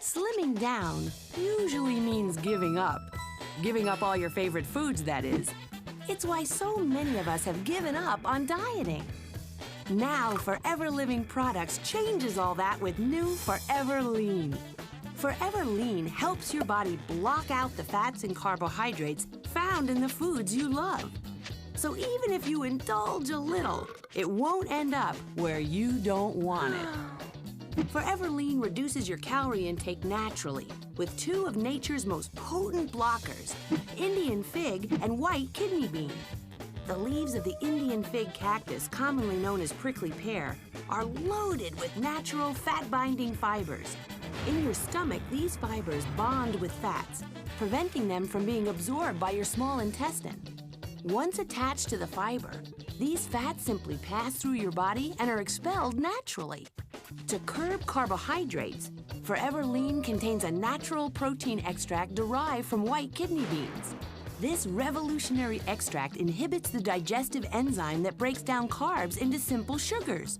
Slimming down usually means giving up. Giving up all your favorite foods, that is. It's why so many of us have given up on dieting. Now, Forever Living Products changes all that with new Forever Lean. Forever Lean helps your body block out the fats and carbohydrates found in the foods you love. So even if you indulge a little, it won't end up where you don't want it. Forever Lean reduces your calorie intake naturally with two of nature's most potent blockers, Indian fig and white kidney bean. The leaves of the Indian fig cactus, commonly known as prickly pear, are loaded with natural fat-binding fibers. In your stomach, these fibers bond with fats, preventing them from being absorbed by your small intestine. Once attached to the fiber, these fats simply pass through your body and are expelled naturally. To curb carbohydrates, Forever Lean contains a natural protein extract derived from white kidney beans. This revolutionary extract inhibits the digestive enzyme that breaks down carbs into simple sugars.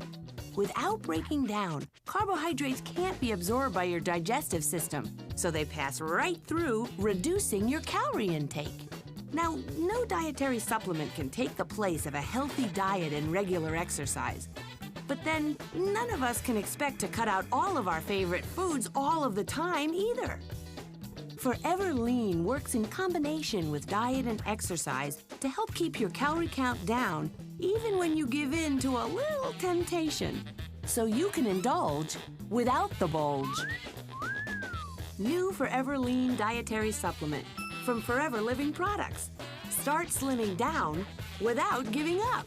Without breaking down, carbohydrates can't be absorbed by your digestive system, so they pass right through, reducing your calorie intake. Now, no dietary supplement can take the place of a healthy diet and regular exercise. But then, none of us can expect to cut out all of our favorite foods all of the time either. Forever Lean works in combination with diet and exercise to help keep your calorie count down even when you give in to a little temptation, so you can indulge without the bulge. New Forever Lean Dietary Supplement from Forever Living Products. Start slimming down without giving up.